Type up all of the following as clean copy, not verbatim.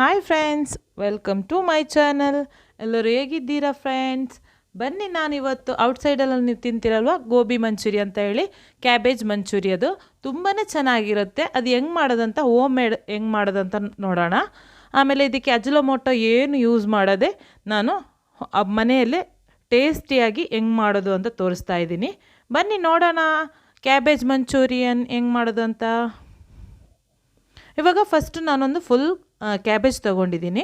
Hi friends, welcome to my channel. ಎಲ್ಲರೂ ಹೇಗಿದ್ದೀರಾ friends? ಬನ್ನಿ, ನಾನಿವತ್ತು ಔಟ್ಸೈಡಲ್ಲಿ ನೀವು ತಿಂತಿರಲ್ವ ಗೋಬಿ ಮಂಚೂರಿ ಅಂತ ಹೇಳಿ ಕ್ಯಾಬೇಜ್ ಮಂಚೂರಿ. ಅದು ತುಂಬಾ ಚೆನ್ನಾಗಿರುತ್ತೆ. ಅದು ಹೆಂಗೆ ಮಾಡೋದಂತ, ಹೋಮ್ ಮೇಡ್ ಹೆಂಗೆ ಮಾಡೋದಂತ ನೋಡೋಣ. ಆಮೇಲೆ ಇದಕ್ಕೆ ಅಜ್ಲೋಮೋಟೊ ಏನು ಯೂಸ್ ಮಾಡೋದೆ ನಾನು ಮನೆಯಲ್ಲೇ ಟೇಸ್ಟಿಯಾಗಿ ಹೆಂಗೆ ಮಾಡೋದು ಅಂತ ತೋರಿಸ್ತಾ ಇದ್ದೀನಿ. ಬನ್ನಿ ನೋಡೋಣ ಕ್ಯಾಬೇಜ್ ಮಂಚೂರಿಯನ್ ಹೆಂಗೆ ಮಾಡೋದು ಅಂತ. ಇವಾಗ ಫಸ್ಟ್ ನಾನೊಂದು ಫುಲ್ ಕ್ಯಾಬೇಜ್ ತೊಗೊಂಡಿದ್ದೀನಿ.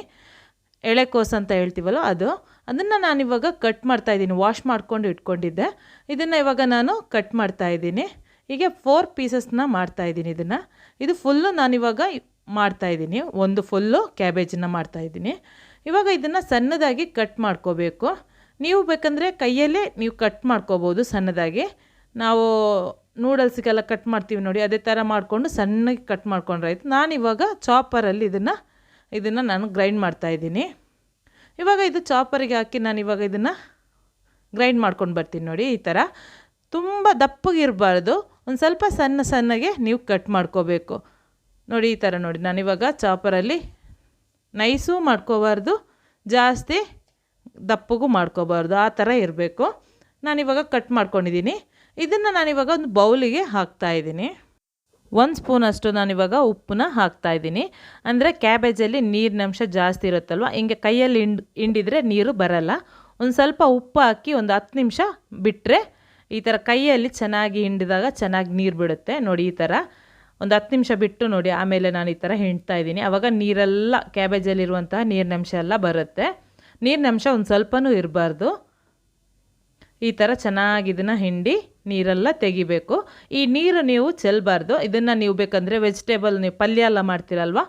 ಎಳೆಕೋಸು ಅಂತ ಹೇಳ್ತೀವಲ್ಲ ಅದನ್ನು ನಾನಿವಾಗ ಕಟ್ ಮಾಡ್ತಾಯಿದ್ದೀನಿ. ವಾಶ್ ಮಾಡ್ಕೊಂಡು ಇಟ್ಕೊಂಡಿದ್ದೆ. ಇದನ್ನು ಇವಾಗ ನಾನು ಕಟ್ ಮಾಡ್ತಾಯಿದ್ದೀನಿ. ಹೀಗೆ 4 ಪೀಸಸ್ನ ಮಾಡ್ತಾಯಿದ್ದೀನಿ. ಇದು ಫುಲ್ಲು ನಾನಿವಾಗ ಮಾಡ್ತಾಯಿದ್ದೀನಿ. ಒಂದು ಫುಲ್ಲು ಕ್ಯಾಬೇಜನ್ನು ಮಾಡ್ತಾಯಿದ್ದೀನಿ. ಇವಾಗ ಇದನ್ನು ಸಣ್ಣದಾಗಿ ಕಟ್ ಮಾಡ್ಕೋಬೇಕು. ನೀವು ಬೇಕಂದರೆ ಕೈಯಲ್ಲೇ ನೀವು ಕಟ್ ಮಾಡ್ಕೋಬೋದು ಸಣ್ಣದಾಗಿ. ನಾವು ನೂಡಲ್ಸಿಗೆಲ್ಲ ಕಟ್ ಮಾಡ್ತೀವಿ ನೋಡಿ, ಅದೇ ಥರ ಮಾಡಿಕೊಂಡು ಸಣ್ಣಗೆ ಕಟ್ ಮಾಡ್ಕೊಂಡ್ರೆ ಆಯಿತು. ನಾನಿವಾಗ ಚಾಪರಲ್ಲಿ ಇದನ್ನು ನಾನು ಗ್ರೈಂಡ್ ಮಾಡ್ತಾಯಿದ್ದೀನಿ. ಇವಾಗ ಇದು ಚಾಪರಿಗೆ ಹಾಕಿ ನಾನಿವಾಗ ಇದನ್ನು ಗ್ರೈಂಡ್ ಮಾಡ್ಕೊಂಡು ಬರ್ತೀನಿ ನೋಡಿ. ಈ ಥರ ತುಂಬ ದಪ್ಪಗಿರಬಾರ್ದು, ಒಂದು ಸ್ವಲ್ಪ ಸಣ್ಣಗೆ ನೀವು ಕಟ್ ಮಾಡ್ಕೋಬೇಕು ನೋಡಿ. ಈ ಥರ ನೋಡಿ, ನಾನಿವಾಗ ಚಾಪರಲ್ಲಿ ನೈಸೂ ಮಾಡ್ಕೋಬಾರ್ದು, ಜಾಸ್ತಿ ದಪ್ಪಗೂ ಮಾಡ್ಕೋಬಾರ್ದು, ಆ ಥರ ಇರಬೇಕು. ನಾನಿವಾಗ ಕಟ್ ಮಾಡ್ಕೊಂಡಿದ್ದೀನಿ. ಇದನ್ನು ನಾನಿವಾಗ ಒಂದು ಬೌಲಿಗೆ ಹಾಕ್ತಾಯಿದ್ದೀನಿ. 1 ಸ್ಪೂನಷ್ಟು ನಾನಿವಾಗ ಉಪ್ಪನ್ನ ಹಾಕ್ತಾಯಿದ್ದೀನಿ. ಅಂದರೆ ಕ್ಯಾಬೇಜಲ್ಲಿ ನೀರಿನಂಶ ಜಾಸ್ತಿ ಇರುತ್ತಲ್ವ, ಹಿಂಗೆ ಕೈಯಲ್ಲಿ ಹಿಂಡಿದ್ರೆ ನೀರು ಬರಲ್ಲ. ಒಂದು ಸ್ವಲ್ಪ ಉಪ್ಪು ಹಾಕಿ ಒಂದು 10 ನಿಮಿಷ ಬಿಟ್ಟರೆ ಈ ಥರ ಕೈಯಲ್ಲಿ ಚೆನ್ನಾಗಿ ಹಿಂಡಿದಾಗ ಚೆನ್ನಾಗಿ ನೀರು ಬಿಡುತ್ತೆ ನೋಡಿ. ಈ ಥರ ಒಂದು 10 ನಿಮಿಷ ಬಿಟ್ಟು ನೋಡಿ, ಆಮೇಲೆ ನಾನು ಈ ಥರ ಹಿಂಡ್ತಾಯಿದ್ದೀನಿ. ಆವಾಗ ನೀರೆಲ್ಲ ಕ್ಯಾಬೇಜಲ್ಲಿರುವಂತಹ ನೀರಿನಂಶ ಎಲ್ಲ ಬರುತ್ತೆ. ನೀರಿನಂಶ ಒಂದು ಸ್ವಲ್ಪನೂ ಇರಬಾರ್ದು. ಈ ಥರ ಚೆನ್ನಾಗಿ ಇದನ್ನು ಹಿಂಡಿ ನೀರೆಲ್ಲ ತೆಗಿಬೇಕು. ಈ ನೀರು ನೀವು ಚೆಲ್ಲಬಾರ್ದು. ಇದನ್ನು ನೀವು ಬೇಕಂದರೆ ವೆಜಿಟೇಬಲ್ ನೀವು ಪಲ್ಯ ಎಲ್ಲ ಮಾಡ್ತೀರಲ್ವ,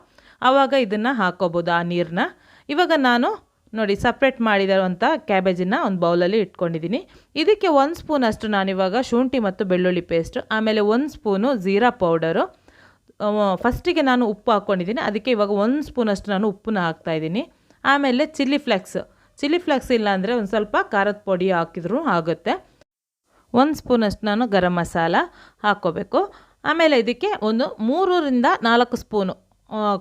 ಆವಾಗ ಇದನ್ನು ಹಾಕೋಬೋದು ಆ ನೀರನ್ನ. ಇವಾಗ ನಾನು ನೋಡಿ ಸಪ್ರೇಟ್ ಮಾಡಿರುವಂಥ ಕ್ಯಾಬೇಜನ್ನು ಒಂದು ಬೌಲಲ್ಲಿ ಇಟ್ಕೊಂಡಿದ್ದೀನಿ. ಇದಕ್ಕೆ 1 ಸ್ಪೂನಷ್ಟು ನಾನಿವಾಗ ಶುಂಠಿ ಮತ್ತು ಬೆಳ್ಳುಳ್ಳಿ ಪೇಸ್ಟು, ಆಮೇಲೆ 1 ಸ್ಪೂನು ಜೀರಾ ಪೌಡರು. ಫಸ್ಟಿಗೆ ನಾನು ಉಪ್ಪು ಹಾಕ್ಕೊಂಡಿದ್ದೀನಿ, ಅದಕ್ಕೆ ಇವಾಗ 1 ಸ್ಪೂನಷ್ಟು ನಾನು ಉಪ್ಪನ್ನ ಹಾಕ್ತಾಯಿದ್ದೀನಿ. ಆಮೇಲೆ ಚಿಲ್ಲಿ ಫ್ಲೆಕ್ಸ್ ಇಲ್ಲ ಅಂದರೆ ಒಂದು ಸ್ವಲ್ಪ ಖಾರದ ಪುಡಿ ಹಾಕಿದ್ರೂ ಆಗುತ್ತೆ. 1 ಸ್ಪೂನಷ್ಟು ನಾನು ಗರಂ ಮಸಾಲ ಹಾಕ್ಕೋಬೇಕು. ಆಮೇಲೆ ಇದಕ್ಕೆ ಒಂದು 3ರಿಂದ 4 ಸ್ಪೂನು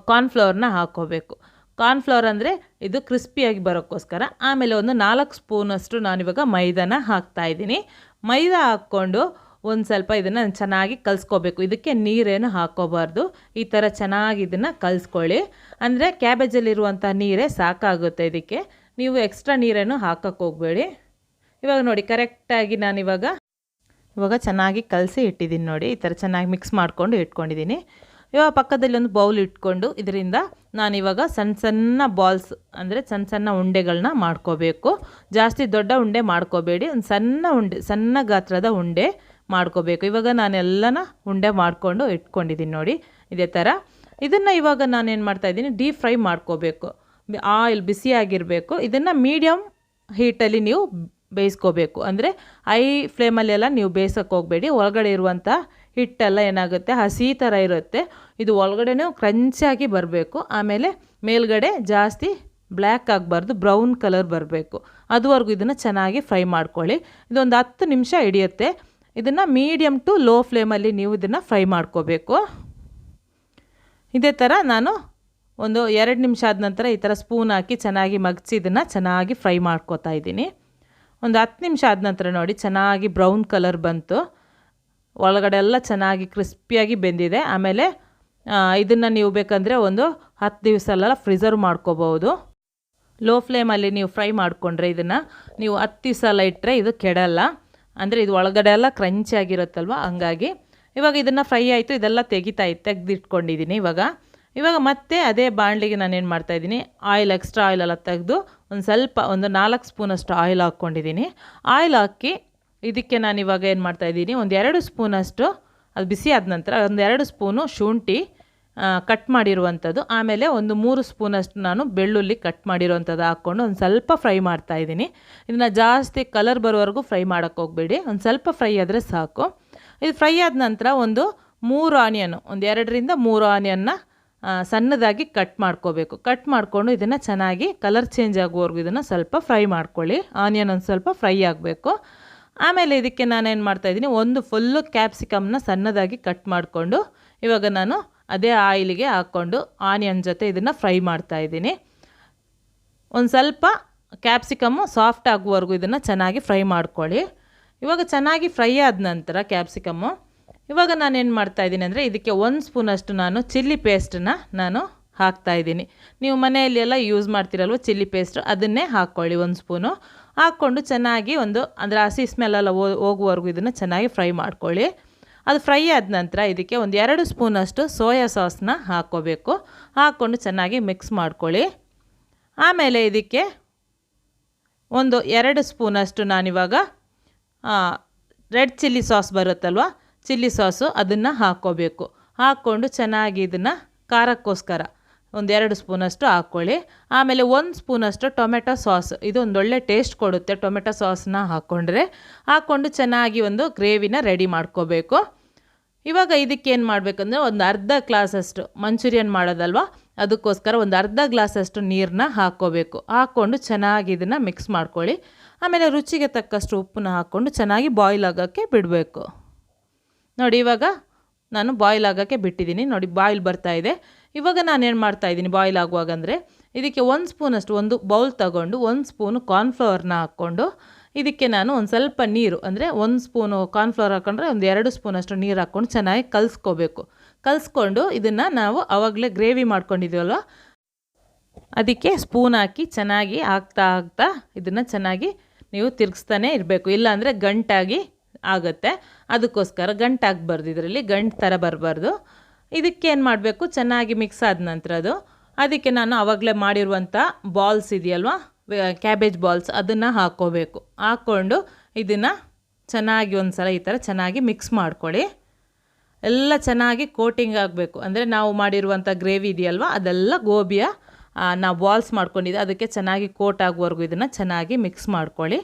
ಕಾರ್ನ್ಫ್ಲವರ್ನ ಹಾಕ್ಕೋಬೇಕು. ಕಾರ್ನ್ಫ್ಲವರ್ ಅಂದರೆ ಇದು ಕ್ರಿಸ್ಪಿಯಾಗಿ ಬರೋಕ್ಕೋಸ್ಕರ. ಆಮೇಲೆ ಒಂದು 4 ಸ್ಪೂನಷ್ಟು ನಾನಿವಾಗ ಮೈದಾನ ಹಾಕ್ತಾಯಿದ್ದೀನಿ. ಮೈದಾ ಹಾಕ್ಕೊಂಡು ಒಂದು ಸ್ವಲ್ಪ ಇದನ್ನು ಚೆನ್ನಾಗಿ ಕಲಿಸ್ಕೋಬೇಕು. ಇದಕ್ಕೆ ನೀರೇನು ಹಾಕ್ಕೋಬಾರ್ದು. ಈ ಥರ ಚೆನ್ನಾಗಿ ಇದನ್ನು ಕಲಿಸ್ಕೊಳ್ಳಿ. ಅಂದರೆ ಕ್ಯಾಬೇಜಲ್ಲಿರುವಂಥ ನೀರೇ ಸಾಕಾಗುತ್ತೆ ಇದಕ್ಕೆ, ನೀವು ಎಕ್ಸ್ಟ್ರಾ ನೀರೇನು ಹಾಕೋಕ್ಕೆ ಹೋಗಬೇಡಿ. ಇವಾಗ ನೋಡಿ ಕರೆಕ್ಟಾಗಿ ನಾನಿವಾಗ ಚೆನ್ನಾಗಿ ಕಲಸಿ ಇಟ್ಟಿದ್ದೀನಿ ನೋಡಿ. ಈ ಥರ ಚೆನ್ನಾಗಿ ಮಿಕ್ಸ್ ಮಾಡ್ಕೊಂಡು ಇಟ್ಕೊಂಡಿದ್ದೀನಿ. ಇವಾಗ ಪಕ್ಕದಲ್ಲಿ ಒಂದು ಬೌಲ್ ಇಟ್ಕೊಂಡು ಇದರಿಂದ ನಾನಿವಾಗ ಸಣ್ಣ ಬಾಲ್ಸ್ ಅಂದರೆ ಸಣ್ಣ ಉಂಡೆಗಳನ್ನ ಮಾಡ್ಕೋಬೇಕು. ಜಾಸ್ತಿ ದೊಡ್ಡ ಉಂಡೆ ಮಾಡ್ಕೋಬೇಡಿ, ಒಂದು ಸಣ್ಣ ಗಾತ್ರದ ಉಂಡೆ ಮಾಡ್ಕೋಬೇಕು. ಇವಾಗ ನಾನೆಲ್ಲನ ಉಂಡೆ ಮಾಡಿಕೊಂಡು ಇಟ್ಕೊಂಡಿದ್ದೀನಿ ನೋಡಿ ಇದೇ ಥರ. ಇದನ್ನು ಇವಾಗ ನಾನೇನು ಮಾಡ್ತಾಯಿದ್ದೀನಿ, ಡೀಪ್ ಫ್ರೈ ಮಾಡ್ಕೋಬೇಕು. ಆಯಿಲ್ ಬಿಸಿಯಾಗಿರಬೇಕು. ಇದನ್ನು ಮೀಡಿಯಮ್ ಹೀಟಲ್ಲಿ ನೀವು ಬೇಯಿಸ್ಕೋಬೇಕು. ಅಂದರೆ ಹೈ ಫ್ಲೇಮಲ್ಲೆಲ್ಲ ನೀವು ಬೇಯಿಸೋಕ್ಕೆ ಹೋಗಬೇಡಿ. ಒಳಗಡೆ ಇರುವಂಥ ಹಿಟ್ಟೆಲ್ಲ ಏನಾಗುತ್ತೆ, ಹಸಿ ಥರ ಇರುತ್ತೆ. ಇದು ಒಳಗಡೆನೂ ಕ್ರಂಚಾಗಿ ಬರಬೇಕು. ಆಮೇಲೆ ಮೇಲ್ಗಡೆ ಜಾಸ್ತಿ ಬ್ಲ್ಯಾಕ್ ಆಗಬಾರ್ದು, ಬ್ರೌನ್ ಕಲರ್ ಬರಬೇಕು. ಅದುವರೆಗೂ ಇದನ್ನು ಚೆನ್ನಾಗಿ ಫ್ರೈ ಮಾಡ್ಕೊಳ್ಳಿ. ಇದೊಂದು 10 ನಿಮಿಷ ಹಿಡಿಯುತ್ತೆ. ಇದನ್ನು ಮೀಡಿಯಮ್ ಟು ಲೋ ಫ್ಲೇಮಲ್ಲಿ ನೀವು ಇದನ್ನು ಫ್ರೈ ಮಾಡ್ಕೋಬೇಕು. ಇದೇ ಥರ ನಾನು ಒಂದು 2 ನಿಮಿಷ ಆದ ನಂತರ ಈ ಥರ ಸ್ಪೂನ್ ಹಾಕಿ ಚೆನ್ನಾಗಿ ಮಗ್ಚಿ ಇದನ್ನು ಚೆನ್ನಾಗಿ ಫ್ರೈ ಮಾಡ್ಕೋತಾ ಇದ್ದೀನಿ. ಒಂದು 10 ನಿಮಿಷ ಆದ ನಂತರ ನೋಡಿ ಚೆನ್ನಾಗಿ ಬ್ರೌನ್ ಕಲರ್ ಬಂತು. ಒಳಗಡೆ ಎಲ್ಲ ಚೆನ್ನಾಗಿ ಕ್ರಿಸ್ಪಿಯಾಗಿ ಬೆಂದಿದೆ. ಆಮೇಲೆ ಇದನ್ನು ನೀವು ಬೇಕಂದರೆ ಒಂದು 10 ದಿವಸ ಎಲ್ಲ ಫ್ರಿಸರ್ವ್ ಮಾಡ್ಕೋಬೋದು. ಲೋ ಫ್ಲೇಮಲ್ಲಿ ನೀವು ಫ್ರೈ ಮಾಡಿಕೊಂಡ್ರೆ ಇದನ್ನು ನೀವು 10 ದಿವಸ ಎಲ್ಲ ಇಟ್ಟರೆ ಇದು ಕೆಡಲ್ಲ. ಅಂದರೆ ಇದು ಒಳಗಡೆ ಎಲ್ಲ ಕ್ರಂಚಿಯಾಗಿರುತ್ತಲ್ವ, ಹಂಗಾಗಿ. ಇವಾಗ ಇದನ್ನು ಫ್ರೈ ಆಯಿತು, ಇದೆಲ್ಲ ತೆಗೆದಿಟ್ಕೊಂಡಿದ್ದೀನಿ. ಇವಾಗ ಮತ್ತೆ ಅದೇ ಬಾಣಲಿಗೆ ನಾನೇನು ಮಾಡ್ತಾಯಿದ್ದೀನಿ, ಎಕ್ಸ್ಟ್ರಾ ಆಯಿಲ್ ಎಲ್ಲ ತೆಗೆದು ಒಂದು 4 ಸ್ಪೂನಷ್ಟು ಆಯಿಲ್ ಹಾಕ್ಕೊಂಡಿದ್ದೀನಿ. ಆಯಿಲ್ ಹಾಕಿ ಇದಕ್ಕೆ ನಾನಿವಾಗ ಏನು ಮಾಡ್ತಾಯಿದ್ದೀನಿ, ಒಂದು 2 ಸ್ಪೂನಷ್ಟು, ಅದು ಬಿಸಿ ಆದ ನಂತರ ಒಂದು 2 ಸ್ಪೂನು ಶುಂಠಿ ಕಟ್ ಮಾಡಿರುವಂಥದ್ದು, ಆಮೇಲೆ ಒಂದು 3 ಸ್ಪೂನಷ್ಟು ನಾನು ಬೆಳ್ಳುಳ್ಳಿ ಕಟ್ ಮಾಡಿರುವಂಥದ್ದು ಹಾಕ್ಕೊಂಡು ಒಂದು ಸ್ವಲ್ಪ ಫ್ರೈ ಮಾಡ್ತಾಯಿದ್ದೀನಿ. ಇದನ್ನು ಜಾಸ್ತಿ ಕಲರ್ ಬರೋವರೆಗೂ ಫ್ರೈ ಮಾಡೋಕ್ಕೆ ಹೋಗಬೇಡಿ, ಒಂದು ಸ್ವಲ್ಪ ಫ್ರೈ ಆದರೆ ಸಾಕು. ಇದು ಫ್ರೈ ಆದ ನಂತರ ಒಂದು 3 ಆನಿಯನ್, ಒಂದು 2ರಿಂದ 3 ಆನಿಯನ್ನ ಸಣ್ಣದಾಗಿ ಕಟ್ ಮಾಡ್ಕೋಬೇಕು. ಕಟ್ ಮಾಡಿಕೊಂಡು ಇದನ್ನು ಚೆನ್ನಾಗಿ ಕಲರ್ ಚೇಂಜ್ ಆಗುವವರೆಗೂ ಇದನ್ನು ಸ್ವಲ್ಪ ಫ್ರೈ ಮಾಡ್ಕೊಳ್ಳಿ. ಆನಿಯನ್ ಒಂದು ಸ್ವಲ್ಪ ಫ್ರೈ ಆಗಬೇಕು. ಆಮೇಲೆ ಇದಕ್ಕೆ ನಾನೇನು ಮಾಡ್ತಾಯಿದ್ದೀನಿ, ಒಂದು ಫುಲ್ಲು ಕ್ಯಾಪ್ಸಿಕಮ್ನ ಸಣ್ಣದಾಗಿ ಕಟ್ ಮಾಡಿಕೊಂಡು ಇವಾಗ ನಾನು ಅದೇ ಆಯಿಲಿಗೆ ಹಾಕ್ಕೊಂಡು ಆನಿಯನ್ ಜೊತೆ ಇದನ್ನು ಫ್ರೈ ಮಾಡ್ತಾಯಿದ್ದೀನಿ. ಒಂದು ಸ್ವಲ್ಪ ಕ್ಯಾಪ್ಸಿಕಮ್ಮು ಸಾಫ್ಟ್ ಆಗುವವರೆಗೂ ಇದನ್ನು ಚೆನ್ನಾಗಿ ಫ್ರೈ ಮಾಡ್ಕೊಳ್ಳಿ. ಇವಾಗ ಚೆನ್ನಾಗಿ ಫ್ರೈ ಆದ ನಂತರ ಕ್ಯಾಪ್ಸಿಕಮ್ಮು, ಇವಾಗ ನಾನೇನು ಮಾಡ್ತಾಯಿದ್ದೀನಿ ಅಂದರೆ ಇದಕ್ಕೆ 1 ಸ್ಪೂನಷ್ಟು ನಾನು ಚಿಲ್ಲಿ ಪೇಸ್ಟನ್ನು ನಾನು ಹಾಕ್ತಾಯಿದ್ದೀನಿ. ನೀವು ಮನೆಯಲ್ಲಿ ಎಲ್ಲ ಯೂಸ್ ಮಾಡ್ತೀರಲ್ವ ಚಿಲ್ಲಿ ಪೇಸ್ಟ್, ಅದನ್ನೇ ಹಾಕ್ಕೊಳ್ಳಿ 1 ಸ್ಪೂನು. ಹಾಕ್ಕೊಂಡು ಚೆನ್ನಾಗಿ ಅಂದರೆ ಹಸಿ ಸ್ಮೆಲ್ಲೆಲ್ಲ ಹೋಗುವವರೆಗೂ ಇದನ್ನು ಚೆನ್ನಾಗಿ ಫ್ರೈ ಮಾಡ್ಕೊಳ್ಳಿ. ಅದು ಫ್ರೈ ಆದ ನಂತರ ಇದಕ್ಕೆ 2 ಸ್ಪೂನಷ್ಟು ಸೋಯಾ ಸಾಸ್ನ ಹಾಕ್ಕೋಬೇಕು. ಹಾಕ್ಕೊಂಡು ಚೆನ್ನಾಗಿ ಮಿಕ್ಸ್ ಮಾಡ್ಕೊಳ್ಳಿ. ಆಮೇಲೆ ಇದಕ್ಕೆ 2 ಸ್ಪೂನಷ್ಟು ನಾನಿವಾಗ ರೆಡ್ ಚಿಲ್ಲಿ ಸಾಸ್ ಬರುತ್ತಲ್ವ, ಚಿಲ್ಲಿ ಸಾಸು ಅದನ್ನು ಹಾಕ್ಕೋಬೇಕು. ಹಾಕ್ಕೊಂಡು ಚೆನ್ನಾಗಿ ಇದನ್ನು ಖಾರಕ್ಕೋಸ್ಕರ 2 ಸ್ಪೂನಷ್ಟು ಹಾಕ್ಕೊಳ್ಳಿ. ಆಮೇಲೆ 1 ಸ್ಪೂನಷ್ಟು ಟೊಮೆಟೊ ಸಾಸ್, ಇದು ಒಂದೊಳ್ಳೆ ಟೇಸ್ಟ್ ಕೊಡುತ್ತೆ ಟೊಮೆಟೊ ಸಾಸನ್ನ ಹಾಕ್ಕೊಂಡು ಚೆನ್ನಾಗಿ ಗ್ರೇವಿನ ರೆಡಿ ಮಾಡ್ಕೋಬೇಕು. ಇವಾಗ ಇದಕ್ಕೇನು ಮಾಡಬೇಕಂದ್ರೆ ಅರ್ಧ ಗ್ಲಾಸಷ್ಟು ಮಂಚೂರಿಯನ್ ಮಾಡೋದಲ್ವ, ಅದಕ್ಕೋಸ್ಕರ ಅರ್ಧ ಗ್ಲಾಸಷ್ಟು ನೀರನ್ನ ಹಾಕ್ಕೋಬೇಕು. ಹಾಕ್ಕೊಂಡು ಚೆನ್ನಾಗಿ ಇದನ್ನು ಮಿಕ್ಸ್ ಮಾಡ್ಕೊಳ್ಳಿ. ಆಮೇಲೆ ರುಚಿಗೆ ತಕ್ಕಷ್ಟು ಉಪ್ಪನ್ನ ಹಾಕ್ಕೊಂಡು ಚೆನ್ನಾಗಿ ಬಾಯ್ಲ್ ಆಗೋಕ್ಕೆ ಬಿಡಬೇಕು. ನೋಡಿ ಇವಾಗ ನಾನು ಬಾಯ್ಲ್ ಆಗೋಕ್ಕೆ ಬಿಟ್ಟಿದ್ದೀನಿ. ನೋಡಿ ಬಾಯ್ಲ್ ಬರ್ತಾಯಿದೆ. ಇವಾಗ ನಾನೇನು ಮಾಡ್ತಾಯಿದ್ದೀನಿ ಬಾಯ್ಲ್ ಆಗುವಾಗ ಅಂದರೆ ಇದಕ್ಕೆ 1 ಸ್ಪೂನಷ್ಟು ಒಂದು ಬೌಲ್ ತಗೊಂಡು 1 ಸ್ಪೂನು ಕಾರ್ನ್ಫ್ಲವರ್ನ ಹಾಕ್ಕೊಂಡು ಇದಕ್ಕೆ ನಾನು ಸ್ವಲ್ಪ ನೀರು, ಅಂದರೆ 1 ಸ್ಪೂನು ಕಾರ್ನ್ಫ್ಲವರ್ ಹಾಕ್ಕೊಂಡ್ರೆ 2 ಸ್ಪೂನಷ್ಟು ನೀರು ಹಾಕ್ಕೊಂಡು ಚೆನ್ನಾಗಿ ಕಲಿಸ್ಕೋಬೇಕು. ಕಲಿಸ್ಕೊಂಡು ಇದನ್ನು ನಾವು ಆವಾಗಲೇ ಗ್ರೇವಿ ಮಾಡ್ಕೊಂಡಿದ್ದೀವಲ್ವ, ಅದಕ್ಕೆ ಸ್ಪೂನ್ ಹಾಕಿ ಚೆನ್ನಾಗಿ ಹಾಕ್ತಾ ಇದನ್ನು ಚೆನ್ನಾಗಿ ನೀವು ತಿರುಗಿಸ್ತಾನೆ ಇರಬೇಕು. ಇಲ್ಲಾಂದರೆ ಗಂಟಾಗಿ ಆಗುತ್ತೆ. ಅದಕ್ಕೋಸ್ಕರ ಗಂಟಾಗಬಾರ್ದು, ಇದರಲ್ಲಿ ಗಂಟು ಥರ ಬರಬಾರ್ದು. ಇದಕ್ಕೇನು ಮಾಡಬೇಕು, ಚೆನ್ನಾಗಿ ಮಿಕ್ಸ್ ಆದ ನಂತರ ಅದಕ್ಕೆ ನಾನು ಆವಾಗಲೇ ಮಾಡಿರುವಂಥ ಬಾಲ್ಸ್ ಇದೆಯಲ್ವ, ಕ್ಯಾಬೇಜ್ ಬಾಲ್ಸ್, ಅದನ್ನು ಹಾಕ್ಕೋಬೇಕು. ಹಾಕ್ಕೊಂಡು ಇದನ್ನು ಚೆನ್ನಾಗಿ ಒಂದು ಸಲ ಈ ಥರ ಚೆನ್ನಾಗಿ ಮಿಕ್ಸ್ ಮಾಡ್ಕೊಳ್ಳಿ. ಎಲ್ಲ ಚೆನ್ನಾಗಿ ಕೋಟಿಂಗ್ ಆಗಬೇಕು. ಅಂದರೆ ನಾವು ಮಾಡಿರುವಂಥ ಗ್ರೇವಿ ಇದೆಯಲ್ವ, ಅದೆಲ್ಲ ಗೋಬಿಯ ನಾವು ಬಾಲ್ಸ್ ಮಾಡ್ಕೊಂಡಿದ್ದೆ ಅದಕ್ಕೆ ಚೆನ್ನಾಗಿ ಕೋಟ್ ಆಗುವವರೆಗೂ ಇದನ್ನು ಚೆನ್ನಾಗಿ ಮಿಕ್ಸ್ ಮಾಡ್ಕೊಳ್ಳಿ.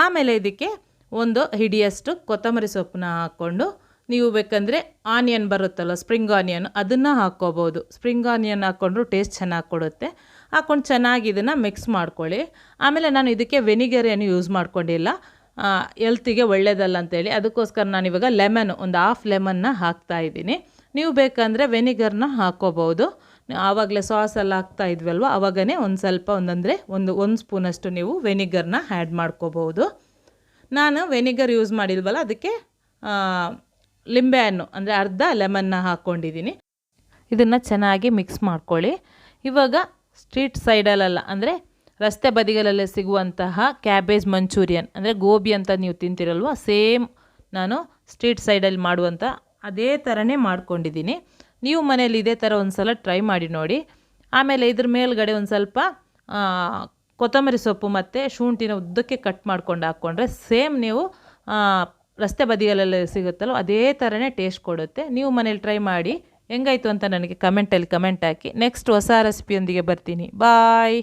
ಆಮೇಲೆ ಇದಕ್ಕೆ 1 ಹಿಡಿಯಷ್ಟು ಕೊತ್ತಂಬರಿ ಸೊಪ್ಪನ್ನ ಹಾಕ್ಕೊಂಡು, ನೀವು ಬೇಕಂದರೆ ಆನಿಯನ್ ಬರುತ್ತಲ್ಲ ಸ್ಪ್ರಿಂಗ್ ಆನಿಯನ್, ಅದನ್ನು ಹಾಕ್ಕೋಬೋದು. ಸ್ಪ್ರಿಂಗ್ ಆನಿಯನ್ ಹಾಕ್ಕೊಂಡ್ರು ಟೇಸ್ಟ್ ಚೆನ್ನಾಗಿ ಕೊಡುತ್ತೆ. ಹಾಕ್ಕೊಂಡು ಚೆನ್ನಾಗಿ ಇದನ್ನು ಮಿಕ್ಸ್ ಮಾಡ್ಕೊಳ್ಳಿ. ಆಮೇಲೆ ನಾನು ಇದಕ್ಕೆ ವೆನಿಗರ್ ಏನು ಯೂಸ್ ಮಾಡ್ಕೊಂಡಿಲ್ಲ, ಹೆಲ್ತಿಗೆ ಒಳ್ಳೆಯದಲ್ಲ ಅಂತೇಳಿ. ಅದಕ್ಕೋಸ್ಕರ ನಾನಿವಾಗ ಲೆಮನ್, ಹಾಫ್ ಲೆಮನ್ನ ಹಾಕ್ತಾಯಿದ್ದೀನಿ. ನೀವು ಬೇಕಂದರೆ ವೆನಿಗರ್ನ ಹಾಕ್ಕೋಬೋದು. ಆವಾಗಲೇ ಸಾಸೆಲ್ಲ ಹಾಕ್ತಾ ಇದ್ವಲ್ವ, ಆವಾಗನೇ ಸ್ವಲ್ಪ ಒಂದು ಸ್ಪೂನಷ್ಟು ನೀವು ವೆನಿಗರ್ನ ಆ್ಯಡ್ ಮಾಡ್ಕೋಬೋದು. ನಾನು ವೆನಿಗರ್ ಯೂಸ್ ಮಾಡಿಲ್ವಲ್ಲ, ಅದಕ್ಕೆ ಲಿಂಬೆಹಣ್ಣು ಅಂದರೆ ಅರ್ಧ ಲೆಮನ್ನ ಹಾಕ್ಕೊಂಡಿದ್ದೀನಿ. ಇದನ್ನು ಚೆನ್ನಾಗಿ ಮಿಕ್ಸ್ ಮಾಡ್ಕೊಳ್ಳಿ. ಇವಾಗ ಸ್ಟ್ರೀಟ್ ಸೈಡಲ್ಲೆಲ್ಲ ಅಂದರೆ ರಸ್ತೆ ಬದಿಗಳಲ್ಲೇ ಸಿಗುವಂತಹ ಕ್ಯಾಬೇಜ್ ಮಂಚೂರಿಯನ್, ಅಂದರೆ ಗೋಬಿ ಅಂತ ನೀವು ತಿಂತಿರಲ್ವ, ಸೇಮ್ ನಾನು ಸ್ಟ್ರೀಟ್ ಸೈಡಲ್ಲಿ ಮಾಡುವಂಥ ಅದೇ ಥರನೇ ಮಾಡ್ಕೊಂಡಿದ್ದೀನಿ. ನೀವು ಮನೇಲಿ ಇದೇ ಥರ ಒಂದು ಸಲ ಟ್ರೈ ಮಾಡಿ ನೋಡಿ. ಆಮೇಲೆ ಇದ್ರ ಮೇಲ್ಗಡೆ ಒಂದು ಸ್ವಲ್ಪ ಕೊತ್ತಂಬರಿ ಸೊಪ್ಪು ಮತ್ತು ಶುಂಠಿನ ಉದ್ದಕ್ಕೆ ಕಟ್ ಮಾಡ್ಕೊಂಡು ಹಾಕ್ಕೊಂಡ್ರೆ ಸೇಮ್ ನೀವು ರಸ್ತೆ ಬದಿಯಲ್ಲೆಲ್ಲ ಸಿಗುತ್ತಲ್ಲ ಅದೇ ಥರನೇ ಟೇಸ್ಟ್ ಕೊಡುತ್ತೆ. ನೀವು ಮನೇಲಿ ಟ್ರೈ ಮಾಡಿ ಹೆಂಗಾಯಿತು ಅಂತ ನನಗೆ ಕಮೆಂಟಲ್ಲಿ ಕಮೆಂಟ್ ಹಾಕಿ. ನೆಕ್ಸ್ಟ್ ಹೊಸ ರೆಸಿಪಿಯೊಂದಿಗೆ ಬರ್ತೀನಿ. ಬಾಯ್.